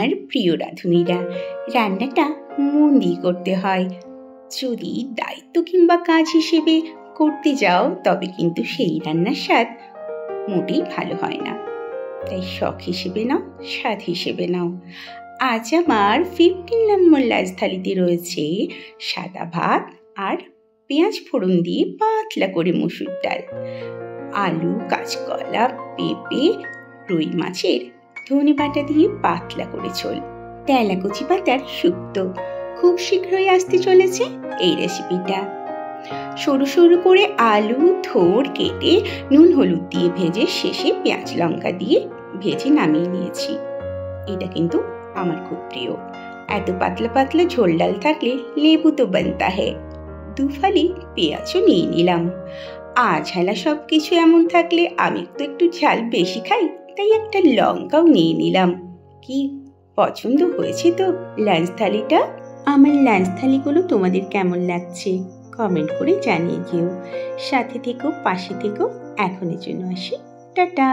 আমার প্রিয় রাঁধুনিরা, রান্নাটা মন দিয়ে করতে হয়। যদি দায়িত্ব কিংবা কাজ হিসেবে করতে যাও তবে কিন্তু সেই রান্নার স্বাদ মোটেই ভালো হয় না। তাই শখ হিসেবে নাও, স্বাদ হিসেবে নাও। আজ আমার 15 নম্বর লাঞ্চ থালিতে রয়েছে সাদা ভাত আর পেঁয়াজ ফোড়ন দিয়ে পাতলা করে মসুর ডাল, আলু, কাঁচকলা, পেঁপে, রুই মাছের ধনে বাটা দিয়ে পাতলা করে ঝোল, তেলাকুচি পাতার শুক্তো। খুব শীঘ্রই আসতে চলেছে এই রেসিপিটা। সরু সরু করে আলু থোড় কেটে নুন হলুদ দিয়ে ভেজে শেষে পেঁয়াজ লঙ্কা দিয়ে ভেজে নামিয়ে নিয়েছি। এটা কিন্তু আমার খুব প্রিয়। এত পাতলা পাতলা ঝোল ডাল থাকলে লেবু তো বানতা है। 2 ফালি পেঁয়াজও নিয়ে নিলাম। আঝালা সব কিছু এমন থাকলে আমি তো একটু ঝাল বেশি খাই, তাই একটা লঙ্কাও নিয়ে নিলাম। কি পছন্দ হয়েছে তো লাঞ্চ থালিটা? আমার লাঞ্চ থালিগুলো তোমাদের কেমন লাগছে কমেন্ট করে জানিয়ে দিও। সাথে থেকো, পাশে থেকো। এখনের জন্য আসি, টাটা।